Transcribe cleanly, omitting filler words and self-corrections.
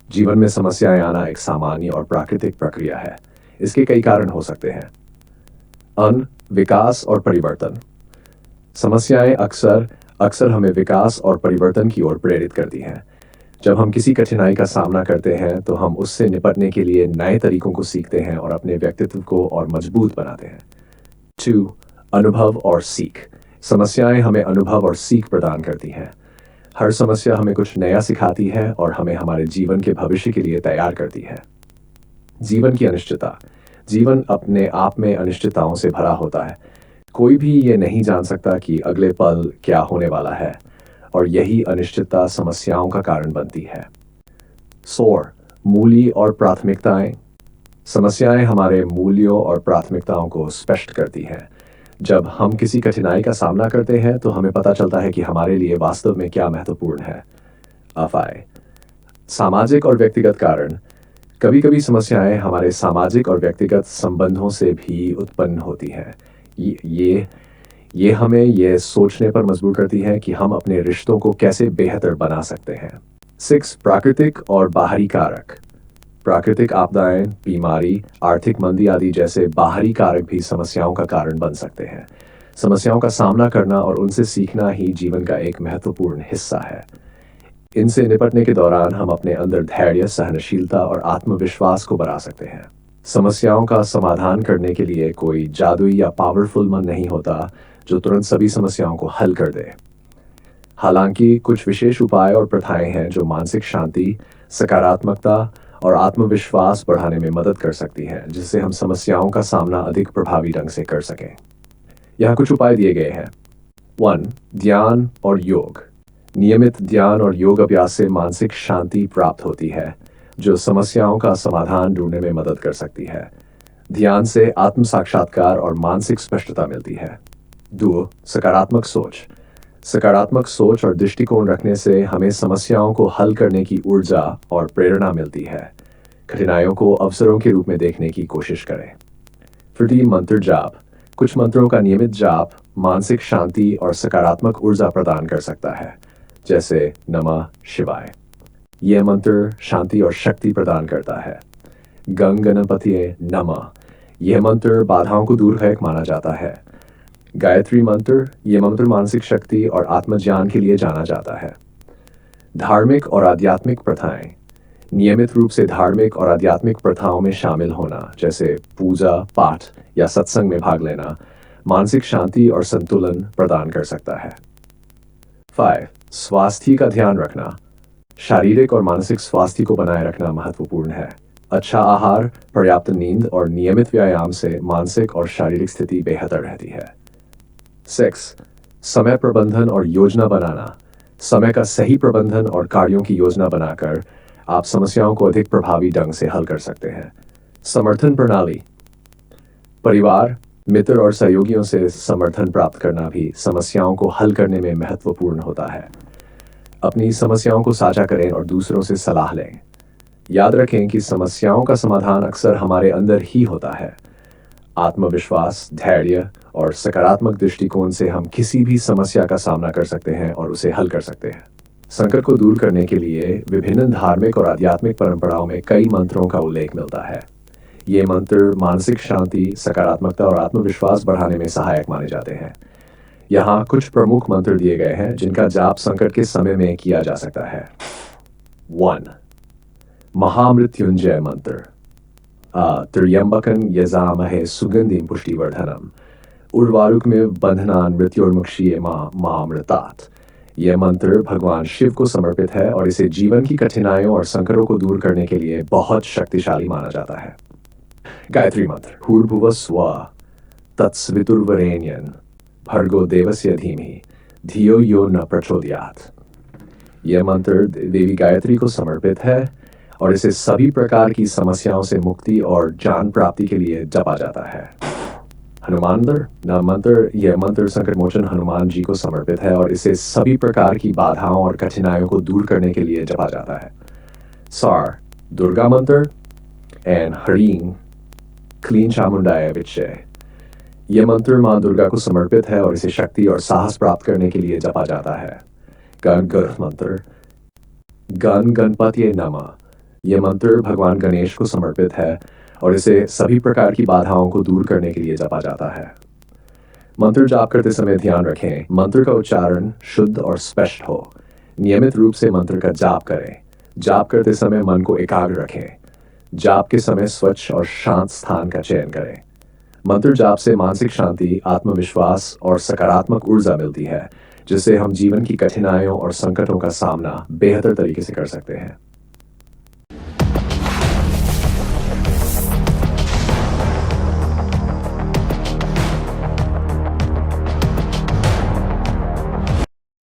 जीवन में समस्याएं आना एक सामान्य और प्राकृतिक प्रक्रिया है। इसके कई कारण हो सकते हैं। विकास और परिवर्तन। समस्याएं अक्सर अक्सर हमें विकास और परिवर्तन की ओर प्रेरित करती हैं। जब हम किसी कठिनाई का सामना करते हैं तो हम उससे निपटने के लिए नए तरीकों को सीखते हैं और अपने व्यक्तित्व को और मजबूत बनाते हैं। 2. अनुभव और सीख। समस्याएं हमें अनुभव और सीख प्रदान करती हैं। हर समस्या हमें कुछ नया सिखाती है और हमें हमारे जीवन के भविष्य के लिए तैयार करती है। जीवन की अनिश्चितता। जीवन अपने आप में अनिश्चितताओं से भरा होता है। कोई भी ये नहीं जान सकता कि अगले पल क्या होने वाला है, और यही अनिश्चितता समस्याओं का कारण बनती है। सोर, मूल्य और प्राथमिकताएं। समस्याएं हमारे मूल्यों और प्राथमिकताओं को स्पष्ट करती हैं। जब हम किसी कठिनाई का सामना करते हैं तो हमें पता चलता है कि हमारे लिए वास्तव में क्या महत्वपूर्ण है। अफाय, सामाजिक और व्यक्तिगत कारण। कभी कभी समस्याएं हमारे सामाजिक और व्यक्तिगत संबंधों से भी उत्पन्न होती हैं। ये हमें यह सोचने पर मजबूर करती है कि हम अपने रिश्तों को कैसे बेहतर बना सकते हैं। 6. प्राकृतिक और बाहरी कारक। प्राकृतिक आपदाएं, बीमारी, आर्थिक मंदी आदि जैसे बाहरी कारक भी समस्याओं का कारण बन सकते हैं। समस्याओं का सामना करना और उनसे सीखना ही जीवन का एक महत्वपूर्ण हिस्सा है। इनसे निपटने के दौरान हम अपने अंदर धैर्य, सहनशीलता और आत्मविश्वास को बढ़ा सकते हैं। समस्याओं का समाधान करने के लिए कोई जादुई या पावरफुल मन नहीं होता जो तुरंत सभी समस्याओं को हल कर दे। हालांकि कुछ विशेष उपाय और प्रथाएं हैं जो मानसिक शांति, सकारात्मकता और आत्मविश्वास बढ़ाने में मदद कर सकती हैं, जिससे हम समस्याओं का सामना अधिक प्रभावी ढंग से कर सकें। यहाँ कुछ उपाय दिए गए हैं। 1. ध्यान और योग। नियमित ध्यान और योग अभ्यास से मानसिक शांति प्राप्त होती है, जो समस्याओं का समाधान ढूंढने में मदद कर सकती है। ध्यान से आत्म साक्षात्कार और मानसिक स्पष्टता मिलती है। 2. सकारात्मक सोच। सकारात्मक सोच और दृष्टिकोण रखने से हमें समस्याओं को हल करने की ऊर्जा और प्रेरणा मिलती है। कठिनाइयों को अवसरों के रूप में देखने की कोशिश करें। 3. मंत्र जाप। कुछ मंत्रों का नियमित जाप मानसिक शांति और सकारात्मक ऊर्जा प्रदान कर सकता है, जैसे नमः शिवाय। यह मंत्र शांति और शक्ति प्रदान करता है। गं गणपतिये नमः। यह मंत्र बाधाओं को दूर फेंक माना जाता है। गायत्री मंत्र। यह मंत्र मानसिक शक्ति और आत्मज्ञान के लिए जाना जाता है। धार्मिक और आध्यात्मिक प्रथाएं। नियमित रूप से धार्मिक और आध्यात्मिक प्रथाओं में शामिल होना, जैसे पूजा पाठ या सत्संग में भाग लेना, मानसिक शांति और संतुलन प्रदान कर सकता है। 5. स्वास्थ्य का ध्यान रखना। शारीरिक और मानसिक स्वास्थ्य को बनाए रखना महत्वपूर्ण है। अच्छा आहार, पर्याप्त नींद और नियमित व्यायाम से मानसिक और शारीरिक स्थिति बेहतर रहती है। 6. समय प्रबंधन और योजना बनाना। समय का सही प्रबंधन और कार्यों की योजना बनाकर आप समस्याओं को अधिक प्रभावी ढंग से हल कर सकते हैं। समर्थन प्रणाली। परिवार, मित्र और सहयोगियों से समर्थन प्राप्त करना भी समस्याओं को हल करने में महत्वपूर्ण होता है। अपनी समस्याओं को साझा करें और दूसरों से सलाह लें। याद रखें कि समस्याओं का समाधान अक्सर हमारे अंदर ही होता है। आत्मविश्वास, धैर्य और सकारात्मक दृष्टिकोण से हम किसी भी समस्या का सामना कर सकते हैं और उसे हल कर सकते हैं। संकट को दूर करने के लिए विभिन्न धार्मिक और आध्यात्मिक परंपराओं में कई मंत्रों का उल्लेख मिलता है। ये मंत्र मानसिक शांति, सकारात्मकता और आत्मविश्वास बढ़ाने में सहायक माने जाते हैं। यहाँ कुछ प्रमुख मंत्र दिए गए हैं जिनका जाप संकट के समय में किया जा सकता है। 1. महामृत्युंजय मंत्र। त्र्यंबकं यजामहे सुगंधिं पुष्टिवर्धनम् उर्वारुकमिव बन्धनान् मृत्योर्मुक्षीये मामृतात्। यह मंत्र भगवान शिव को समर्पित है और इसे जीवन की कठिनाइयों और संकटों को दूर करने के लिए बहुत शक्तिशाली माना जाता है। गायत्री मंत्र। भूर्भुवः स्वः तत्सवितुर्वरेण्यं भर्गो देवस्य धीमहि धियो यो न प्रचोदयात्। यह मंत्र देवी गायत्री को समर्पित है और इसे सभी प्रकार की समस्याओं से मुक्ति और ज्ञान प्राप्ति के लिए जपा जाता है। हनुमान मंत्र। यह मंत्र संकट मोचन हनुमान जी को समर्पित है और इसे सभी प्रकार की बाधाओं और कठिनाइयों को दूर करने के लिए जपा जाता है। सार दुर्गा मंत्र एंड हरीं क्लीं चामुंडाय विच्चे। यह मंत्र मां दुर्गा को समर्पित है और इसे शक्ति और साहस प्राप्त करने के लिए जपा जाता है। गण मंत्र। गण गणपतिये नमः। यह मंत्र भगवान गणेश को समर्पित है और इसे सभी प्रकार की बाधाओं को दूर करने के लिए जपा जाता है। मंत्र जाप करते समय ध्यान रखें, मंत्र का उच्चारण शुद्ध और स्पष्ट हो। नियमित रूप से मंत्र का जाप करें। जाप करते समय मन को एकाग्र रखें। जाप के समय स्वच्छ और शांत स्थान का चयन करें। मंत्र जाप से मानसिक शांति, आत्मविश्वास और सकारात्मक ऊर्जा मिलती है, जिससे हम जीवन की कठिनाइयों और संकटों का सामना बेहतर तरीके से कर सकते हैं।